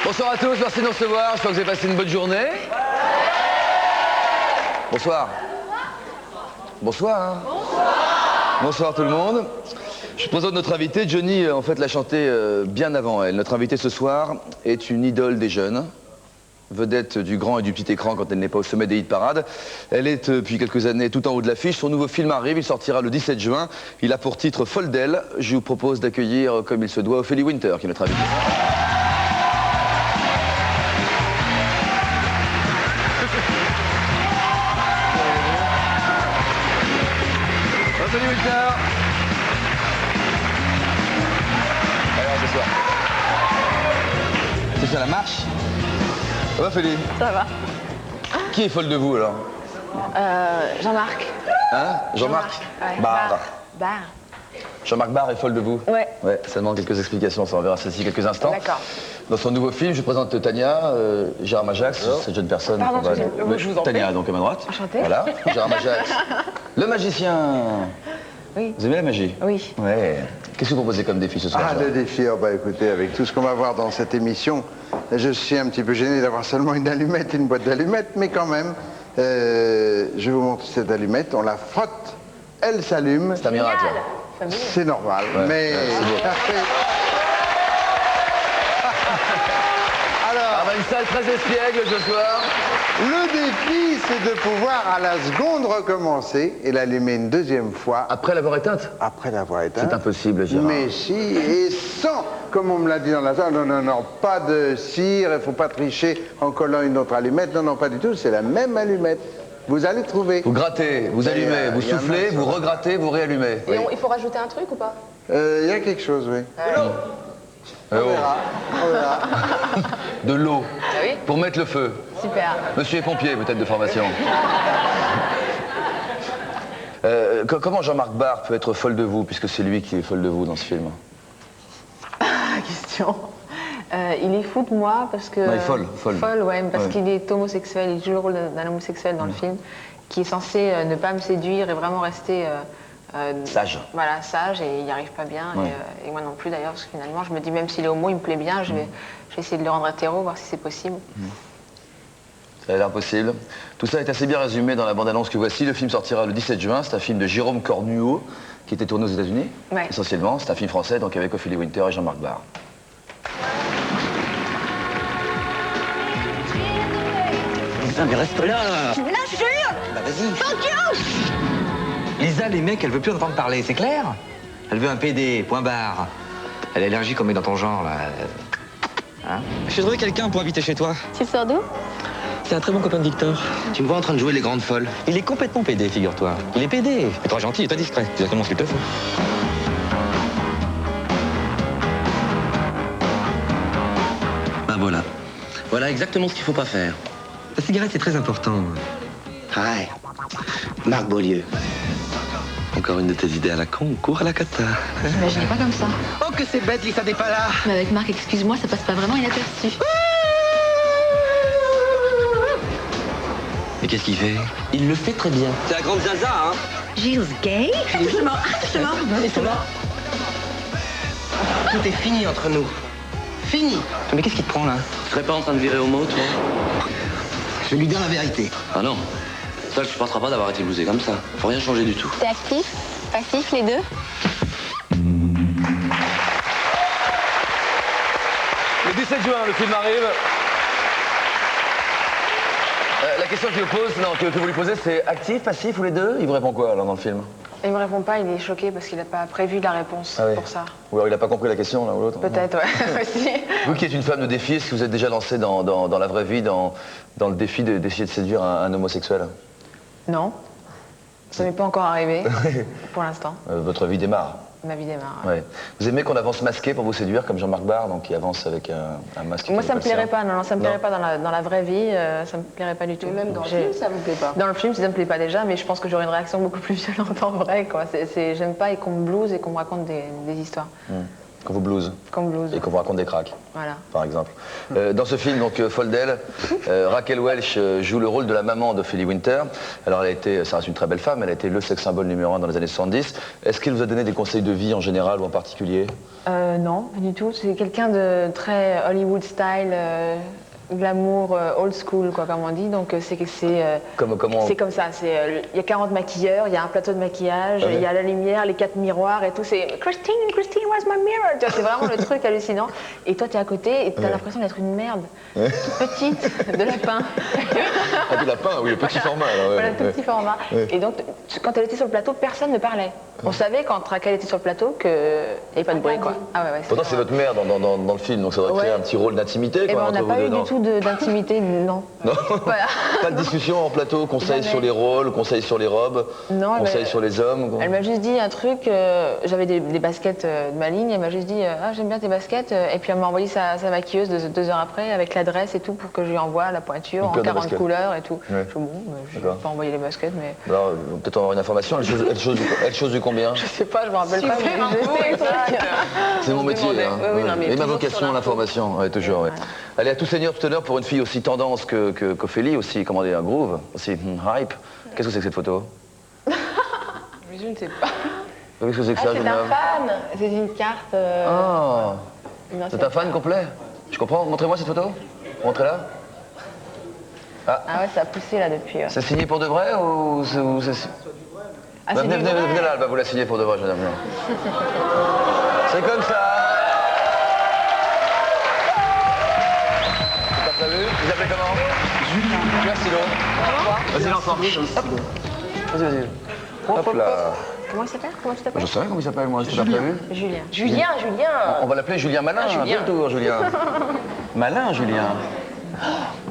Bonsoir à tous, merci de nous recevoir. J'espère que vous avez passé une bonne journée. Bonsoir. Bonsoir. Bonsoir. Bonsoir tout le monde. Je vous présente notre invitée. Johnny, en fait, l'a chanté bien avant elle. Notre invitée ce soir est une idole des jeunes. Vedette du grand et du petit écran quand elle n'est pas au sommet des hit parades. Elle est depuis quelques années tout en haut de l'affiche. Son nouveau film arrive, il sortira le 17 juin. Il a pour titre Folle d'elle. Je vous propose d'accueillir, comme il se doit, Ophélie Winter, qui est notre invitée. Ophélie Winter. Alors, ce soir. C'est ça la marche? Ça va, Ophélie? Ça va. Qui est folle de vous, alors? Jean-Marc. Hein? Jean-Marc? Ouais. Barre. Barre. Jean-Marc Barre est folle de vous? Ouais. Ouais, ça demande quelques explications, ça on verra ça d'ici quelques instants. D'accord. Dans son nouveau film, je présente Tania, Gérard Majax, cette jeune personne. Pardon, qu'on va- excusez-moi, je vous en Tania, prie. donc à ma droite. Enchantée. Voilà, Gérard Majax. Le magicien. Oui. Vous aimez la magie? Oui. Ouais. Qu'est-ce que vous proposez comme défi ce soir? Ah, Gérard le défi, oh, bah écoutez, avec tout ce qu'on va voir dans cette émission, je suis un petit peu gêné d'avoir seulement une allumette et une boîte d'allumettes, mais quand même, je vous montre cette allumette, on la frotte, elle s'allume, C'est un miracle. c'est normal, Ouais, mais... ouais, c'est beau. Alors, Ah bah une salle très espiègle ce soir. le défi, c'est de pouvoir à la seconde recommencer et l'allumer une deuxième fois Après l'avoir éteinte? après l'avoir éteinte. C'est impossible, Gérard. Mais si, et sans, comme on me l'a dit dans la salle, non, non, non, pas de cire, il ne faut pas tricher en collant une autre allumette, non, non, pas du tout, c'est la même allumette. Vous allez trouver. Vous grattez, vous allumez, vous il y en a soufflez, ça. vous regrattez, vous réallumez. Et il faut rajouter un truc ou pas? Il y a quelque chose, oui. Oh. On verra. De l'eau. Ah oui. Pour mettre le feu. Super. Monsieur est pompier, peut-être de formation. Comment Jean-Marc Barre peut être folle de vous, puisque c'est lui qui est folle de vous dans ce film? Question. Il est fou de moi parce que... Non, il est folle, folle. Folle, ouais, parce Ouais. qu'il est homosexuel, il joue le rôle d'un homosexuel dans le film, qui est censé ne pas me séduire et vraiment rester... Sage. Voilà, sage, et il n'y arrive pas bien, Ouais. et moi non plus d'ailleurs, parce que finalement, je me dis, même s'il est homo, il me plaît bien, je vais essayer de le rendre hétéro, voir si c'est possible. Ça a l'air possible. Tout ça est assez bien résumé dans la bande-annonce que voici. Le film sortira le 17 juin. C'est un film de Jérôme Cornuau, qui était tourné aux États-Unis, Ouais. essentiellement. C'est un film français, donc avec Ophélie Winter et Jean-Marc Barre. Putain, mais reste là! La jure! Bah vas-y! Fuck you! Lisa, les mecs, elle veut plus entendre parler, c'est clair? Elle veut un PD, point barre. Elle est allergique comme est dans ton genre, là. Hein? J'ai trouvé quelqu'un pour habiter chez toi. Tu sors d'où? C'est un très bon copain de Victor. Tu me vois en train de jouer les grandes folles. Il est complètement PD, figure-toi. Il est PD. Mais toi gentil et toi discret. C'est exactement ce qu'il te faut. Ben voilà. Voilà exactement ce qu'il faut pas faire. La cigarette, c'est très important. Hi. Marc Beaulieu. Encore une de tes idées à la con, cours à la cata. J'imaginais pas comme ça. Oh que c'est bête, Lisa n'est pas là. Mais avec Marc, excuse-moi, ça passe pas vraiment inaperçu. Mais qu'est-ce qu'il fait? Il le fait très bien. C'est la grande Zaza, hein? Gilles gay? Justement, justement. Tout est fini entre nous. Fini. Mais qu'est-ce qui te prend, là? Tu serais pas en train de virer au mot, toi? Je vais lui dire la vérité. Ah non. Ça, je supporterai pas d'avoir été blousé comme ça. Faut rien changer du tout. T'es actif? Passif, les deux? Le 17 juin, le film arrive. La question qu'il vous pose, non, que vous lui posez, c'est actif, passif ou les deux? Il vous répond quoi alors dans le film? Il me répond pas, il est choqué parce qu'il n'a pas prévu la réponse Ah oui. pour ça. Ou alors il n'a pas compris la question l'un ou l'autre? Peut-être, ouais, aussi. Vous qui êtes une femme de défi, est-ce que vous êtes déjà lancée dans la vraie vie, dans le défi d'essayer de séduire un homosexuel? Non, ça m'est pas encore arrivé, pour l'instant. Votre vie démarre. Ma vie démarre. Ouais. Vous aimez qu'on avance masqué pour vous séduire, comme Jean-Marc Barre, donc qui avance avec un masque? Moi, qui ça n'est me le sien? plairait pas, non, ça me plairait Non. pas dans la vraie vie, ça me plairait pas du tout. Même dans le film, ça vous plaît pas? Dans le film, ça me plaît pas déjà, mais je pense que j'aurais une réaction beaucoup plus violente en vrai, quoi. J'aime pas et qu'on me blouse et qu'on me raconte des histoires. Qu'on vous blues. Comme blues. Et qu'on vous raconte des cracks, Voilà. par exemple. Dans ce film, donc, Foldel, Raquel Welch joue le rôle de la maman d'Ophélie Winter. Alors, ça reste une très belle femme, elle a été le sex symbole numéro 1 dans les années 70. Est-ce qu'elle vous a donné des conseils de vie en général ou en particulier? Non, pas du tout. C'est quelqu'un de très Hollywood style, glamour, old school, quoi, comme on dit. Donc c'est Comment c'est comme ça. Il y a 40 maquilleurs, il y a un plateau de maquillage, Ah oui. il y a la lumière, les 4 miroirs et tout. C'est Christine, where's my mirror? Tu vois, c'est vraiment le truc hallucinant. Et toi, tu es à côté et tu as l'impression d'être une merde. Toute petite, de lapin. Ah, de lapin, oui, le petit format. Là, ouais, Voilà, tout ouais. petit format. Ouais. Et donc, quand elle était sur le plateau, personne ne parlait. On savait quand Raquel était sur le plateau qu'il n'y avait pas de bruit, quoi. Ah ouais, Pourtant, c'est votre mère dans le film, donc ça doit créer Ouais. un petit rôle d'intimité. Eh ben, on n'a pas eu du tout d'intimité, non. Non. Voilà. Pas de discussion en plateau, conseils Jamais. sur les rôles, conseils sur les robes, Non, conseils mais- sur les hommes. Elle m'a juste dit un truc, j'avais des baskets de ma ligne, elle m'a juste dit ah j'aime bien tes baskets, et puis elle m'a envoyé sa maquilleuse 2 heures après avec l'adresse et tout pour que je lui envoie la pointure Une en paire de 40 baskets. couleurs et tout. Ouais. Je suis bon, je vais D'accord. pas envoyer les baskets, mais Alors, peut-être avoir une information, elle chose du combien? je sais pas, je me rappelle pas. Mais je sais le truc. C'est mon métier. demandais. Hein. Oui, non, mais Et ma toujours vocation, sur l'info. l'information, ouais, toujours. Ouais. Allez, à tout seigneur, tout honneur pour une fille aussi tendance qu'Ophélie, aussi, comment dire, un groove, aussi hype. Qu'est-ce que c'est que cette photo? Je ne sais pas. Qu'est-ce que c'est que ça, C'est un Genève? fan. C'est une carte. Ah, une c'est un fan complet? Je comprends. Montrez-moi cette photo. Montrez-la. Ah ouais, ça a poussé là depuis. Ouais. C'est signé pour de vrai ou c'est... Ah, Bah, c'est venez, du venez, vrai. venez là, bah, vous la signez pour de vrai, madame. C'est comme ça. C'est pas prévu? Vous appelez comment? Julien. Tu as stylo? Vas-y, l'enfant. Vas-y, vas-y. Hop là. Comment il s'appelle? Comment tu Je t'appelles? sais comment il s'appelle, moi, c'est pas prévu. Julien. Julien. On va l'appeler Julien Malin, Julien. bien le tour, Julien. Malin, Julien.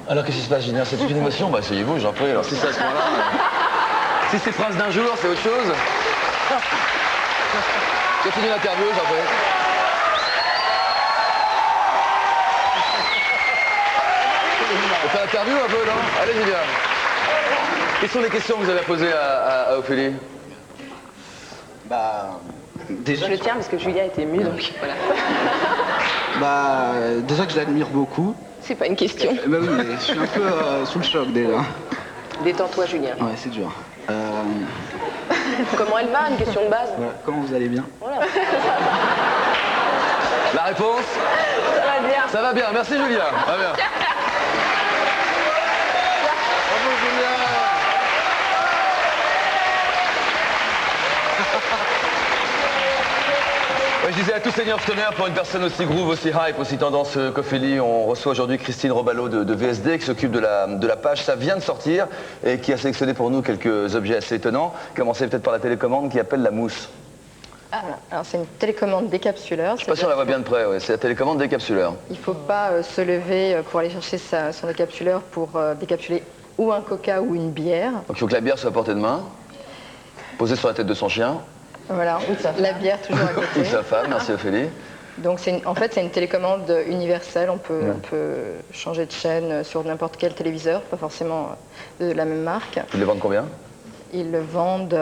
Alors, qu'est-ce qui se passe, Julien? C'est toute une émotion? Bah, asseyez-vous, j'en prie. Alors, si c'est à ce moment-là... Si c'est Prince d'un jour, c'est autre chose. Continue l'interview, j'en prie. On fait l'interview un peu, non? Allez, Julien. Quelles sont les questions que vous avez à poser à Ophélie? Déjà, Je le tiens parce que Julia était émue, donc voilà. déjà que je l'admire beaucoup. C'est pas une question. Bah oui, mais je suis un peu sous le choc déjà. Détends-toi, Julien. Ouais, c'est dur. Comment elle va? Une question de base. Voilà, comment vous allez bien? La réponse? Ça va bien. Ça va bien, merci Julien. Ça va bien. Bravo Julien. Ouais, je disais à tout seigneur tonnerre, pour une personne aussi groove, aussi hype, aussi tendance qu'Ophélie, on reçoit aujourd'hui Christine Robalo de VSD qui s'occupe de la page. Ça vient de sortir et qui a sélectionné pour nous quelques objets assez étonnants. Commencez peut-être par la télécommande qui appelle la mousse. Alors c'est une télécommande décapsuleur. Je sais pas si on la voit bien de près, ouais. C'est la télécommande décapsuleur. Il ne faut pas se lever pour aller chercher son décapsuleur pour décapsuler ou un coca ou une bière. Donc il faut que la bière soit à portée de main, posée sur la tête de son chien, Voilà, la bière toujours à ou côté. de sa femme, merci Ophélie. Donc en fait c'est une télécommande universelle, on peut changer de chaîne sur n'importe quel téléviseur, pas forcément de la même marque. Ils le vendent combien? Ils le vendent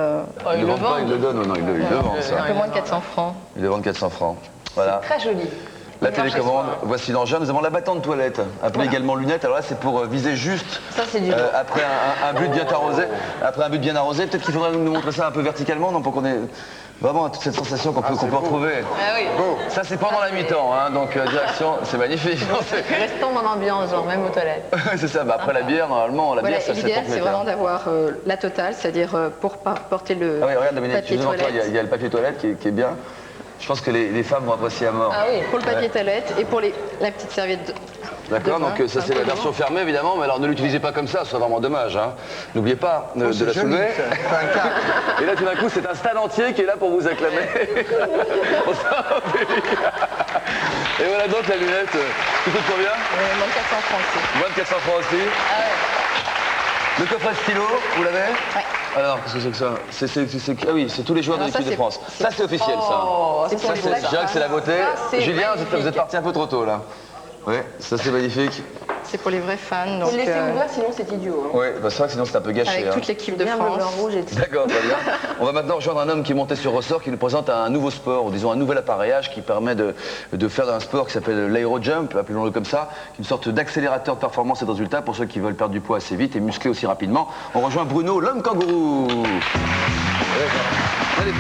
Ils le vendent pas, ils le donnent, non, ils le vendent ça. un peu moins de 400 francs. Ils le vendent 400 francs. Voilà. Très joli. La télécommande, voici l'engin. Nous avons la battante toilette, appelée également lunette. Alors là, c'est pour viser juste Ça, c'est du après un but bien arrosé. Après un but bien arrosé, peut-être qu'il faudrait nous montrer ça un peu verticalement, non, pour qu'on ait vraiment toute cette sensation qu'on peut retrouver. Ah oui. Ça, c'est pendant la mi-temps, hein, donc direction, c'est magnifique. Non, Restons dans l'ambiance, genre même aux toilettes. c'est ça. Bah, après la bière, normalement, la Voilà, bière, ça et c'est l'idéal pour c'est vraiment d'avoir la totale, c'est-à-dire pour porter le Ah oui, regarde Dominique, papier devant toi, toilette. il y a le papier toilette qui est bien. Je pense que les femmes vont apprécier à mort. Ah oui. Pour le papier toilette et pour la petite serviette. D'accord, donc ça c'est la version fermée évidemment, mais alors ne l'utilisez pas comme ça, ce serait vraiment dommage. Hein. N'oubliez pas de la C'est joli, soulever. ça. Enfin, un cadre. Et là tout d'un coup c'est un stade entier qui est là pour vous acclamer. Bonsoir, Ophélie. Et voilà donc la lunette, qui coûte combien? Moins de 400 francs aussi. Moins de 400 francs aussi. Le coffret de stylo, vous l'avez? Ouais. Alors, qu'est-ce que c'est que ça? Ah oui, c'est tous les joueurs de Alors ça, l'équipe de c'est- France. Ça c'est officiel ça. C'est pour Ça, les c'est, je dirais que c'est la beauté. Ça, c'est Julien, magnifique. vous êtes parti un peu trop tôt là. Ouais, ça c'est magnifique. C'est pour les vrais fans. Faut Donc, le laisser ouvert, sinon c'est idiot. Hein. Oui, bah c'est vrai que sinon c'est un peu gâché. avec hein. toute l'équipe de Bien bleu, France. blanc, rouge et tout. D'accord, très bien. On va maintenant rejoindre un homme qui est monté sur ressort, qui nous présente un nouveau sport, ou disons un nouvel appareillage qui permet de faire un sport qui s'appelle l'aérojump, appelons-le comme ça, une sorte d'accélérateur de performance et de résultats pour ceux qui veulent perdre du poids assez vite et muscler aussi rapidement. On rejoint Bruno, l'homme kangourou. Allez,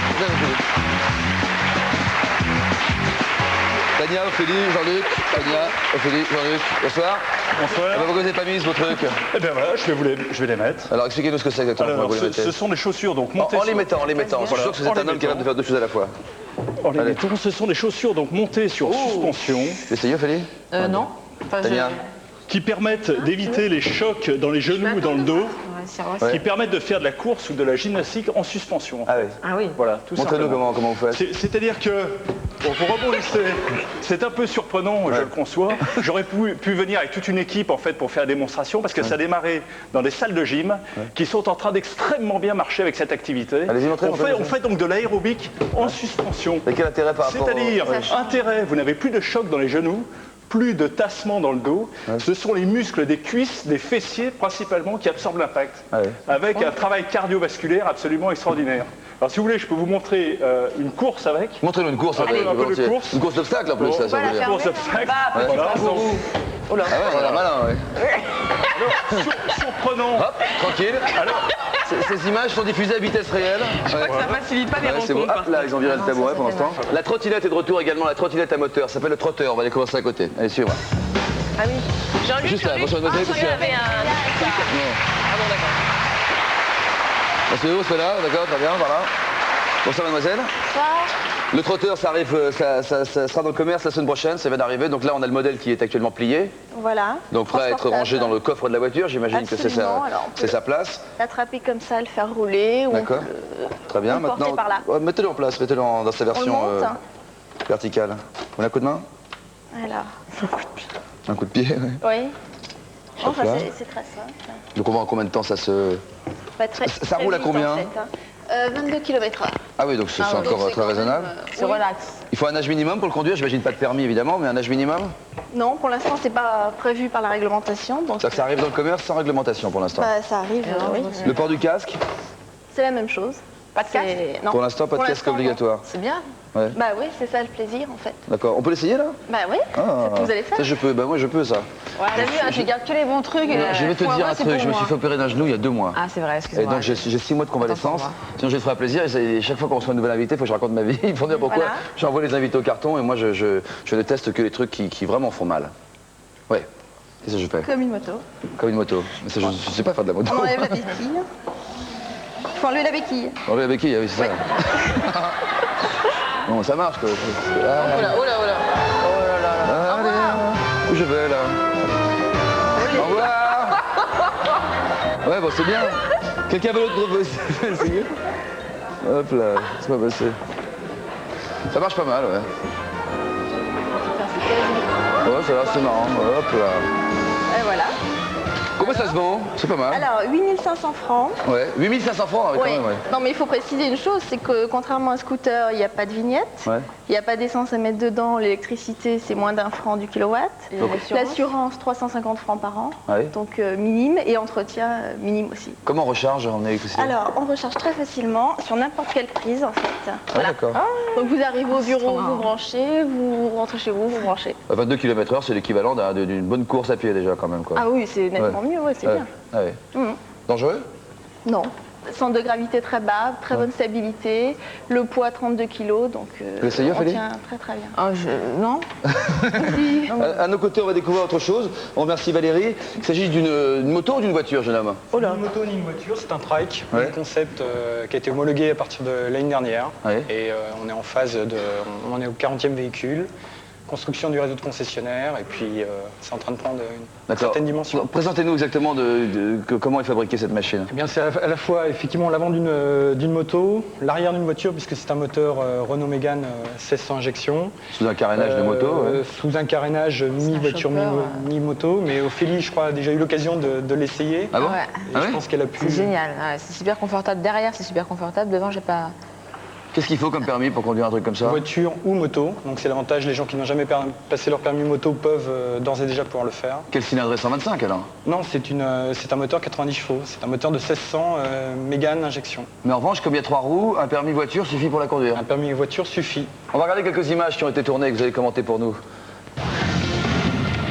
Tania, Ophélie, Jean-Luc, Tania, Ophélie, Jean-Luc, bonsoir. Bonsoir. Ah bah, pourquoi vous n'avez pas mis vos trucs? Eh bien voilà, je vais les mettre. Alors expliquez-nous ce que c'est exactement. Alors, comment vous les ce mettez. sont des chaussures donc En montées les mettant, en les mettant. Je suis sûr que vous êtes un homme capable de faire deux choses à la fois. en les Allez. mettant. Ce sont des chaussures donc montées sur suspension Essayez, Ophélie. Non. Enfin, Tania. qui permettent d'éviter les chocs dans les genoux ou dans le dos, Ouais. qui permettent de faire de la course ou de la gymnastique en suspension. Ah oui. Ah oui. Voilà, tout Montrez-nous simplement. comment vous faites. C'est-à-dire que, bon, vous rebondissez, c'est un peu surprenant, je le conçois. J'aurais pu venir avec toute une équipe en fait pour faire la démonstration parce que ça démarrait dans des salles de gym qui sont en train d'extrêmement bien marcher avec cette activité. Allez-y, montrez, On fait donc de l'aérobic en suspension. Et quel intérêt par rapport C'est-à-dire, intérêt, vous n'avez plus de choc dans les genoux, plus de tassement dans le dos. Ce sont les muscles des cuisses, des fessiers principalement qui absorbent l'impact. Ah ouais. Avec un travail cardiovasculaire absolument extraordinaire. Alors si vous voulez, je peux vous montrer une course avec. Montrez-nous une course. Allez, peu un peu de volontiers. course. Une course d'obstacles en plus, ça, si vous voulez. Course d'obstacles. Bah, Ouais. Voilà, donc, Ah ouais, on a l'air malin, ouais. surprenant. Hop, tranquille. Alors, Ces images sont diffusées à vitesse réelle. Ça facilite pas les Ouais, c'est bon. rencontres. Hop, là, ils ont viré le tabouret pour l'instant. La trottinette est de retour également, la trottinette à moteur. Ça s'appelle le trotteur. On va aller commencer à côté. Allez, suivez-moi. Ah oui. Jean-Luc, Juste là, bonsoir, mademoiselle, Jean-Luc monsieur. avait un... Ah bon, d'accord. C'est où, c'est là, d'accord, très bien, voilà. Bonsoir, mademoiselle. Le trotteur, ça arrive, ça sera dans le commerce la semaine prochaine, ça vient d'arriver. Donc là, on a le modèle qui est actuellement plié. Voilà. Donc prêt à être rangé dans le coffre de la voiture, j'imagine que c'est Absolument, alors on peut sa place. L'attraper comme ça, le faire rouler. Ou D'accord. Très bien, le porter maintenant, par là. ouais, mettez-le en place, mettez-le dans sa version monte. verticale. Vous voulez un coup de main? Alors. Un coup de pied, ouais. Oui. Hop Enfin, là. c'est très simple. Donc on va en combien de temps ça se... Pas très, Ça très roule à vite, combien en fait, hein. 22 km/h. Ah oui, donc c'est Ah, encore donc c'est très quand même, raisonnable. C'est relax. Il faut un âge minimum pour le conduire, j'imagine pas de permis évidemment, mais un âge minimum? Non, pour l'instant, c'est pas prévu par la réglementation. Donc Ça arrive dans le commerce sans réglementation pour l'instant. bah, ça arrive, oui. Le port du casque? C'est la même chose. Pas de casque? Non. Pour l'instant, pas de Pour casque l'instant, non. obligatoire. C'est bien. Ouais. Bah oui, c'est ça le plaisir en fait. D'accord. On peut l'essayer là? Bah oui, Ah. c'est ce que vous allez faire. Ça je peux, bah moi je peux ça. T'as vu, hein, tu gardes que les bons trucs. Je vais te Foireux, dire un c'est truc, pour je me moi. suis fait opérer d'un genou il y a 2 mois. Ah, c'est vrai, Et excuse-moi. donc j'ai 6 mois de convalescence. Attends, Sinon je vais te faire plaisir et chaque fois qu'on reçoit un nouvel invité, il faut que je raconte ma vie. Ils vont dire pourquoi Voilà. j'envoie les invités au carton et moi je ne teste que les trucs qui vraiment font mal. Ouais. C'est ça que je fais. Comme une moto. Comme une moto. Mais ça, je ne sais pas faire de la moto. On enlève la béquille. Il faut enlever la béquille. Enlever la béquille, ah oui c'est ça. Bon ça marche quoi. Ah, Oh là, oh là, oh là. Oh là là là. allez, où je vais là? Au revoir. Ouais bon c'est bien. Quelqu'un veut l'autre essayer? Hop là, c'est pas passé. Ça marche pas mal ouais. Ouais ça va, c'est marrant. Hop là. Et voilà. Comment ça se vend? C'est pas mal. Alors, 8500 francs. Ouais, 8500 francs quand Oui. même, ouais. Non, mais il faut préciser une chose, c'est que contrairement à un scooter, il n'y a pas de vignette. Ouais. Il n'y a pas d'essence à mettre dedans. L'électricité, c'est moins d'1 franc du kilowatt. Donc- L'assurance, 350 francs par an. Ouais. Donc minime. Et entretien minime aussi. Comment on recharge en électricité? Alors, on recharge très facilement sur n'importe quelle prise, en fait. Ah, d'accord. Donc vous arrivez au bureau, trop marrant. vous branchez, vous rentrez chez vous, vous branchez. 22 km/h, c'est l'équivalent d'une bonne course à pied déjà quand même quoi. Ah oui, c'est nettement mieux, ouais, c'est Ouais. bien. Ah ouais. Mhm. Dangereux? Non. Centre de gravité très bas, très bonne stabilité, le poids 32 kg, donc l'essayer, on Ophélie tient très très bien. Ah, non. Si. À nos côtés, on va découvrir autre chose. On remercie Valérie. Il s'agit d'une moto ou d'une voiture, jeune homme? Oh là. Ni une moto ni une voiture, c'est un trike, Ouais. un concept qui a été homologué à partir de l'année dernière. Ouais. Et on est en phase on est au 40e véhicule, construction du réseau de concessionnaires, et puis c'est en train de prendre une D'accord. certaine dimension. Présentez-nous exactement comment est fabriquée cette machine. Eh bien, c'est à la fois effectivement l'avant d'une moto, l'arrière d'une voiture, puisque c'est un moteur Renault Mégane 1600 injection. Sous un carénage de moto. Ouais. Sous un carénage mi-voiture, chopper, mi-moto. Mais Ophélie, je crois, a déjà eu l'occasion de l'essayer. Ah bon? Ouais. Et je pense qu'elle a pu... C'est génial. Ouais, c'est super confortable. Derrière, c'est super confortable. Devant, j'ai pas. Qu'est-ce qu'il faut comme permis pour conduire un truc comme ça? Voiture ou moto. Donc c'est l'avantage, les gens qui n'ont jamais passé leur permis moto peuvent d'ores et déjà pouvoir le faire. Quelle cylindrée 125 alors? Non, c'est un moteur 90 chevaux. C'est un moteur de 1600 mégane injection. Mais en revanche, comme il y a 3 roues, un permis voiture suffit pour la conduire. Un permis voiture suffit. On va regarder quelques images qui ont été tournées et que vous allez commenter pour nous.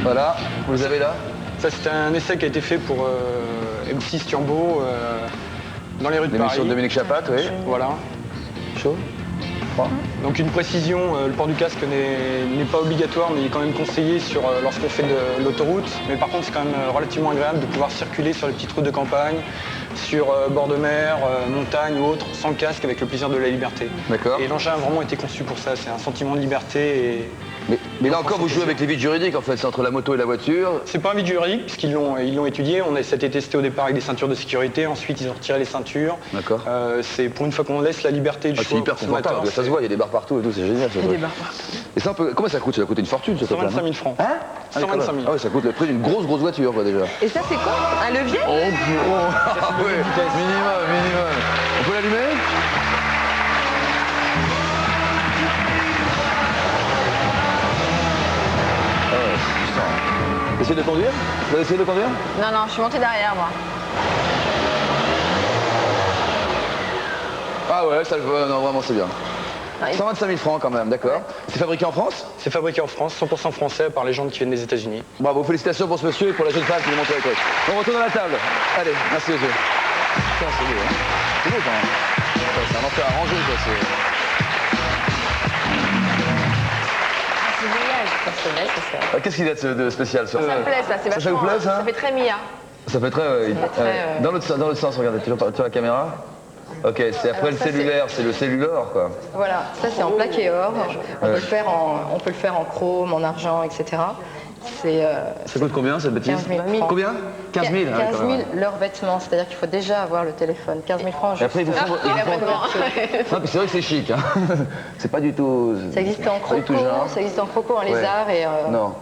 Voilà, vous les avez là? Ça, c'était un essai qui a été fait pour M6 Turbo dans les rues de Paris. L'émission de Dominique Chapat, oui. Voilà. Chaud? Froid? Donc une précision, le port du casque n'est pas obligatoire, mais il est quand même conseillé lorsqu'on fait de l'autoroute. Mais par contre, c'est quand même relativement agréable de pouvoir circuler sur les petites routes de campagne, sur bord de mer, montagne ou autre, sans casque, avec le plaisir de la liberté. D'accord. Et l'engin a vraiment été conçu pour ça, c'est un sentiment de liberté. Mais là encore, vous jouez avec les vides juridiques en fait, c'est entre la moto et la voiture. C'est pas un vide juridique, puisqu'ils l'ont étudié. On a été testé au départ avec des ceintures de sécurité, ensuite ils ont retiré les ceintures. D'accord. C'est pour une fois qu'on laisse la liberté du choix. C'est hyper confortable, ça se voit, il y a des barres partout et tout, c'est génial. Il y a des barres partout. Et ça, comment ça coûte? Ça va coûter une fortune, ce truc-là, 125 000 francs. Hein? 125 000. Ah ouais, ça coûte le prix d'une grosse voiture, quoi, déjà. Et ça, c'est quoi? Un levier? Oh, ah ouais, minimum. On peut l'allumer? Essayez de conduire? Vous allez essayer de conduire? Non, je suis montée derrière, moi. Ah ouais, ça le voit, non, vraiment, c'est bien. 125 000 francs quand même, d'accord. C'est fabriqué en France? C'est fabriqué en France, 100% français par les gens qui viennent des États-Unis. Bravo, félicitations pour ce monsieur et pour la jeune femme qui nous montre avec lui. On retourne à la table. Allez, merci monsieur. Putain, c'est beau, hein. C'est beau quand même. C'est un enfer à ranger, quoi. C'est génial, personnel, c'est ça. Qu'est-ce qu'il y a de spécial sur ça? Ça me plaît, ça, c'est vachement... Ça vous plaît, ça? Ça fait très Mia. Ça fait très... Dans l'autre sens, regardez, toujours sur la caméra. Ok, c'est après le cellulaire, c'est le cellulaire, quoi. Voilà, ça c'est en plaqué or. On peut le faire en chrome, en argent, etc. Ça coûte combien cette bêtise? 15 000 Combien? 15 000 15 000 leurs vêtements, c'est-à-dire qu'il faut déjà avoir le téléphone. 15 000 francs. Et après ils vous font... Non, c'est vrai que c'est chic, hein. C'est pas du tout... Ça existe en croco, en lézard et... Non.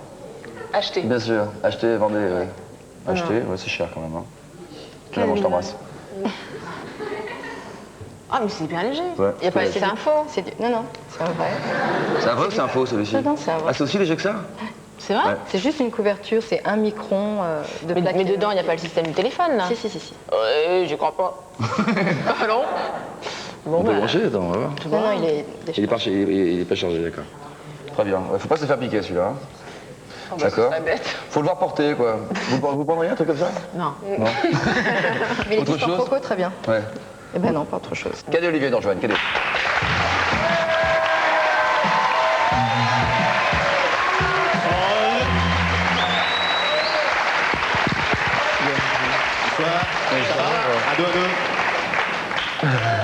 Acheter. Bien sûr, acheter, vendez, ouais. Acheter, ouais, c'est cher quand même, hein. Finalement, je t'embrasse. Ah, mais c'est hyper léger. Ouais. Il n'y a pas assez d'infos. Non, c'est un vrai. C'est un vrai ou c'est un faux celui-ci? Non, c'est un vrai. Ah, c'est aussi léger que ça? C'est vrai? Ouais. C'est juste une couverture, c'est 1 micron de plaqué. Mais dedans, il n'y a pas le système du téléphone, là? Si. Ouais, j'y crois pas. Ah non? Bon, On peut brancher, attends, on va voir. Non, il est déchargé. Il est pas chargé, d'accord. Très bien. Ouais, faut pas se faire piquer celui-là. Hein. Oh, bah, d'accord. c'est pas bête. Faut le voir porter, quoi. Vous prendriez un truc comme ça? Non. Non. Mais il Autre existe en chose? croco, très bien. Ouais. Eh ben non, pas autre chose. Cadet Olivier nous rejoigne, cadet.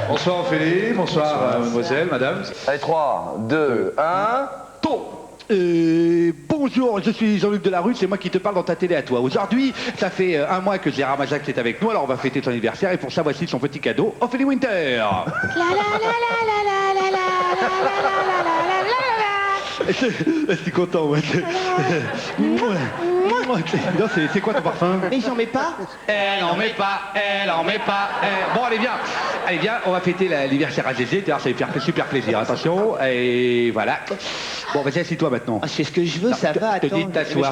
Bonsoir Ophélie, bonsoir mademoiselle, madame. Allez, 3, 2, 1, tour. Bonjour, je suis Jean-Luc Delarue, c'est moi qui te parle dans ta télé à toi. Aujourd'hui, ça fait un mois que Gérard Majax est avec nous, alors on va fêter ton anniversaire et pour ça, voici son petit cadeau, Ophélie Winter. Je suis content, ouais. C'est quoi ton parfum? Mais j'en mets pas. Elle en met pas. Bon, allez, viens, on va fêter l'anniversaire à Gégé, ça va faire super plaisir, attention, et voilà. Bon, vas-y, assis-toi maintenant. Ah, je fais ce que je veux, ça va, attends. Je te dis de t'asseoir,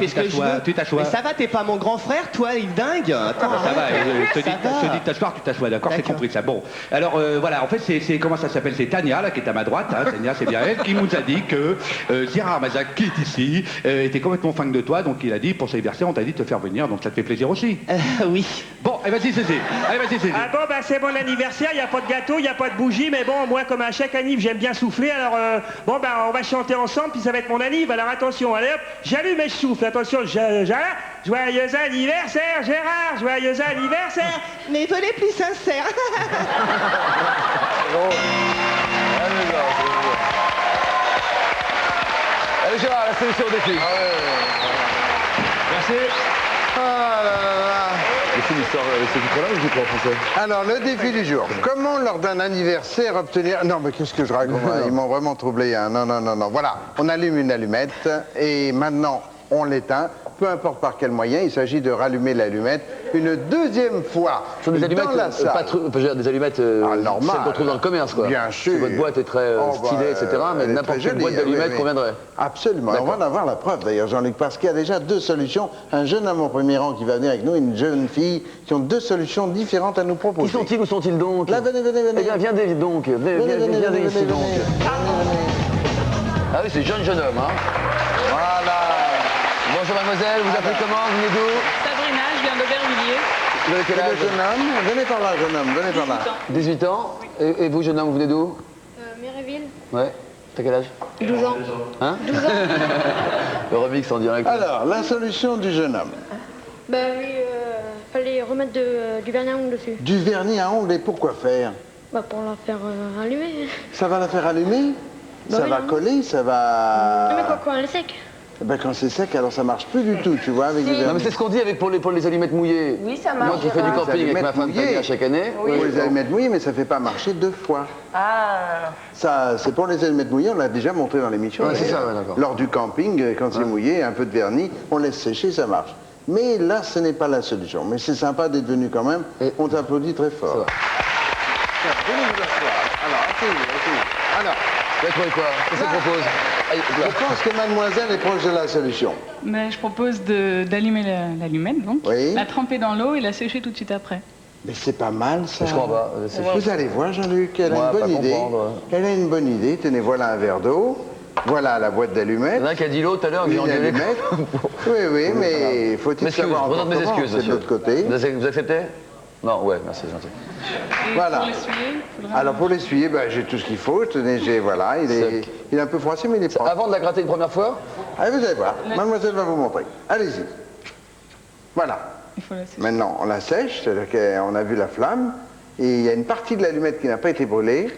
tu t'assois. Mais ça va, t'es pas mon grand frère, toi, il dingue. Attends, ça va, je te dis va. de t'asseoir, tu t'assois, d'accord, c'est compris ça. Bon, alors voilà, en fait, c'est comment ça s'appelle? C'est Tania, là, qui est à ma droite, hein, Tania, c'est bien elle, qui nous a dit que Gérard Majax, qui est ici, était complètement fan de toi, donc il a dit, pour son anniversaire, on t'a dit de te faire venir, donc ça te fait plaisir aussi. Oui. Bon, allez, vas-y, Cécile. Ah bon, bah c'est mon anniversaire, il n'y a pas de gâteau, il n'y a pas de bougie, mais bon, moi, comme à chaque anniv, j'aime bien souffler, alors bon, bah on va chanter ensemble, puis ça va être mon anniv, alors attention, allez hop, j'allume et je souffle, attention, joyeux anniversaire, Gérard, joyeux anniversaire. Mais venez plus sincère. Allez Gérard, la solution au défi. Merci. Ah là là là. C'est l'histoire avec ce titre-là ou je crois en français? Alors, le défi du jour. Comment, lors d'un anniversaire, obtenir... Non, mais qu'est-ce que je raconte? Ils m'ont vraiment troublé. Hein. Non. Voilà, on allume une allumette et maintenant, on l'éteint, peu importe par quel moyen, il s'agit de rallumer l'allumette une deuxième fois. Ce sont des allumettes, dans la salle. des allumettes normales. celles qu'on trouve dans le commerce, quoi. Bien sûr. Si votre boîte est très stylée, etc., mais elle est n'importe très quelle boîte jolie, d'allumettes oui. conviendrait. Absolument. On va en avoir la preuve d'ailleurs, Jean-Luc, parce qu'il y a déjà deux solutions. Un jeune homme au premier rang qui va venir avec nous, une jeune fille, qui ont deux solutions différentes à nous proposer. Qui sont-ils, où sont-ils donc? Là, venez. Eh bien, viens donc. Viens ici donc. Ah oui, c'est jeune homme, hein. Voilà. Bonjour mademoiselle, vous appelez comment? Vous venez d'où? Sabrina, je viens d'Aubervilliers. Vous avez quel Et âge? le jeune homme, venez par là, jeune homme, venez par là. 18 ans. Et vous, jeune homme, vous venez d'où? Méréville. Ouais. T'as quel âge? 12 ans. Hein? 12 ans. Le remix en direct. Alors, la solution du jeune homme. Ben oui, fallait remettre du vernis à ongles dessus. Du vernis à ongles, et pourquoi faire? Bah pour la faire allumer. Ça va la faire allumer? Bah Ça oui, va non. coller, ça va... Non mais quoi, elle est sec. Eh ben, quand c'est sec, alors ça marche plus du tout, tu vois, avec du Non vernis. mais c'est ce qu'on dit avec pour les allumettes mouillées. Oui, ça marche. Moi qui fais du camping avec ma femme Tania chaque année. Pour les allumettes mouillées, mais ça ne fait pas marcher deux fois. Ah. Ça, c'est pour les allumettes mouillées, on l'a déjà montré dans l'émission. Ouais, c'est ça, ouais, d'accord. Lors du camping, quand c'est mouillé, un peu de vernis, on laisse sécher, ça marche. Mais là, ce n'est pas la solution. Mais c'est sympa d'être venu quand même. On t'applaudit très fort. Tiens, venez vous asseoir. Alors, asseyez. Alors, vous avez trouvé quoi? Qu'est-ce qu'on propose? je pense que mademoiselle est proche de la solution. Mais je propose d'allumer l'allumette, donc, Oui. la tremper dans l'eau et la sécher tout de suite après. Mais c'est pas mal, ça. Je comprends pas. Vous allez voir, Jean-Luc, elle a Moi, une bonne pas idée. comprendre. Elle a une bonne idée. Tenez, voilà un verre d'eau. Voilà la boîte d'allumettes. Il y en a un qui a dit l'eau tout à l'heure, j'ai Une engueulé. allumette. Oui, mais faut-il savoir je présente mes comment, excuses, c'est de monsieur. l'autre côté. Vous acceptez? Non, ouais, merci, c'est gentil. Et Voilà. pour l'essuyer, faudra... Alors pour l'essuyer, ben, j'ai tout ce qu'il faut. Tenez, voilà, il est un peu froissé, mais il est propre. Avant de la gratter une première fois? Allez, vous allez voir. Mademoiselle va vous montrer. Allez-y. Voilà. Il faut la sécher. Maintenant, on la sèche, c'est-à-dire qu'on a vu la flamme, et il y a une partie de l'allumette qui n'a pas été brûlée.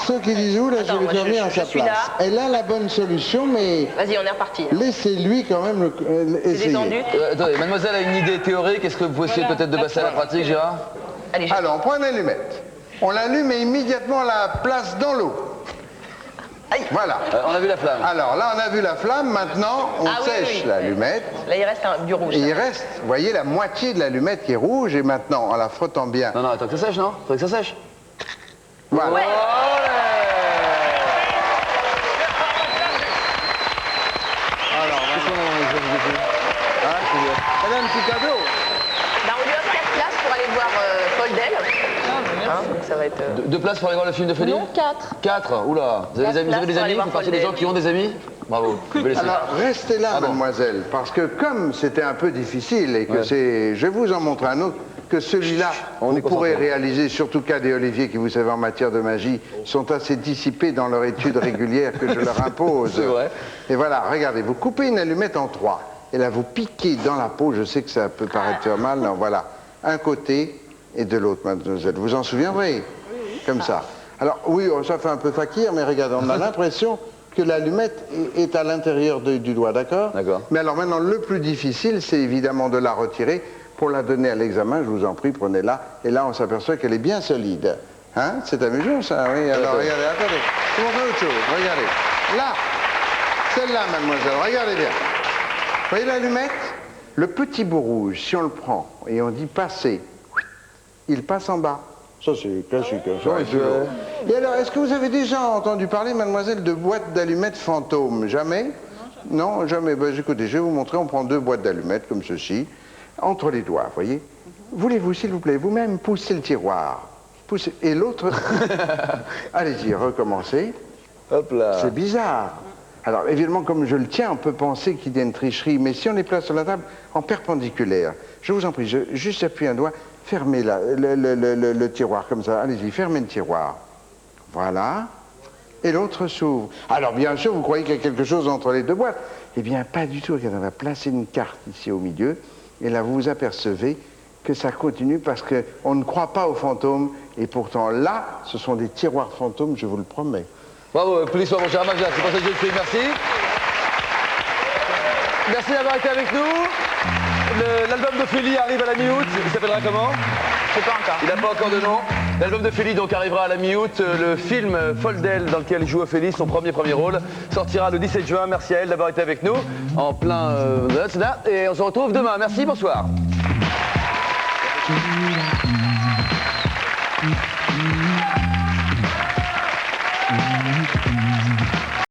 Ceux qui disent où, là, je vais le faire venir à sa place. Elle a la bonne solution, mais Vas-y, on est reparti. laissez-lui quand même essayer. Attendez, mademoiselle a une idée théorique, est-ce que vous pouvez essayer peut-être de passer à la pratique, Gérard? Alors, on prend une allumette. On l'allume et immédiatement on la place dans l'eau. Voilà. On a vu la flamme. Alors là, on a vu la flamme. Maintenant, on sèche l'allumette. Là, il reste du rouge. Et il reste, vous voyez, la moitié de l'allumette qui est rouge. Et maintenant, en la frottant bien. Non, attends que ça sèche, non? Faudrait que ça sèche. Voilà. Elle a un petit cadeau. Bah, on lui offre 4 places pour aller voir Paul Del. Hein, donc ça va être... Deux places pour aller voir le film de Félix? Non, 4. 4? Oula. Vous avez des amis? Vous faites partie des gens qui ont des amis? Bravo. Alors, restez là, mademoiselle, parce que comme c'était un peu difficile et que je vais vous en montrer un autre, que celui-là, on pourrait réaliser, surtout cas des Olivier qui, vous savez, en matière de magie, sont assez dissipés dans leur étude régulière que je leur impose. C'est vrai. Et voilà, regardez, vous coupez une allumette en 3, et là, vous piquez dans la peau, je sais que ça peut paraître faire mal, non, voilà, un côté et de l'autre, mademoiselle. Vous en souviendrez? Comme ça. Alors, oui, ça fait un peu fakir, mais regardez, on a l'impression que l'allumette est à l'intérieur du doigt, d'accord? D'accord. Mais alors maintenant, le plus difficile, c'est évidemment de la retirer pour la donner à l'examen. Je vous en prie, prenez-la. Et là, on s'aperçoit qu'elle est bien solide. Hein? C'est amusant, ça, oui. Alors, regardez, attendez. Je vous montre autre chose. Regardez. Là, celle-là, mademoiselle, regardez bien. Vous voyez l'allumette? Le petit bout rouge, si on le prend et on dit passer, il passe en bas. Ça, c'est classique. Et alors, est-ce que vous avez déjà entendu parler, mademoiselle, de boîtes d'allumettes fantômes? Jamais? Non, jamais. Ben, écoutez, je vais vous montrer. On prend deux boîtes d'allumettes, comme ceci, entre les doigts, vous voyez? Voulez-vous, s'il vous plaît, vous-même pousser le tiroir? Poussez. Et l'autre... Allez-y, recommencez. Hop là. C'est bizarre. Alors, évidemment, comme je le tiens, on peut penser qu'il y a une tricherie, mais si on les place sur la table en perpendiculaire, je vous en prie, juste appuie un doigt, fermez le tiroir comme ça. Allez-y, fermez le tiroir. Voilà. Et l'autre s'ouvre. Alors, bien sûr, vous croyez qu'il y a quelque chose entre les deux boîtes. Eh bien, pas du tout. Regardez, on va placer une carte ici au milieu. Et là, vous vous apercevez que ça continue parce qu'on ne croit pas aux fantômes. Et pourtant, là, ce sont des tiroirs fantômes, je vous le promets. Bravo, applaudissements mon cher Magda, c'est pour ça que je le fais, merci. Merci d'avoir été avec nous. L'album d'Ophélie arrive à la mi-août, il s'appellera comment? Je sais pas encore. Il n'a pas encore de nom. L'album de Félix donc arrivera à la mi-août. Le film Foldel, dans lequel joue Ophélie, son premier rôle, sortira le 17 juin. Merci à elle d'avoir été avec nous en plein... et on se retrouve demain. Merci, bonsoir.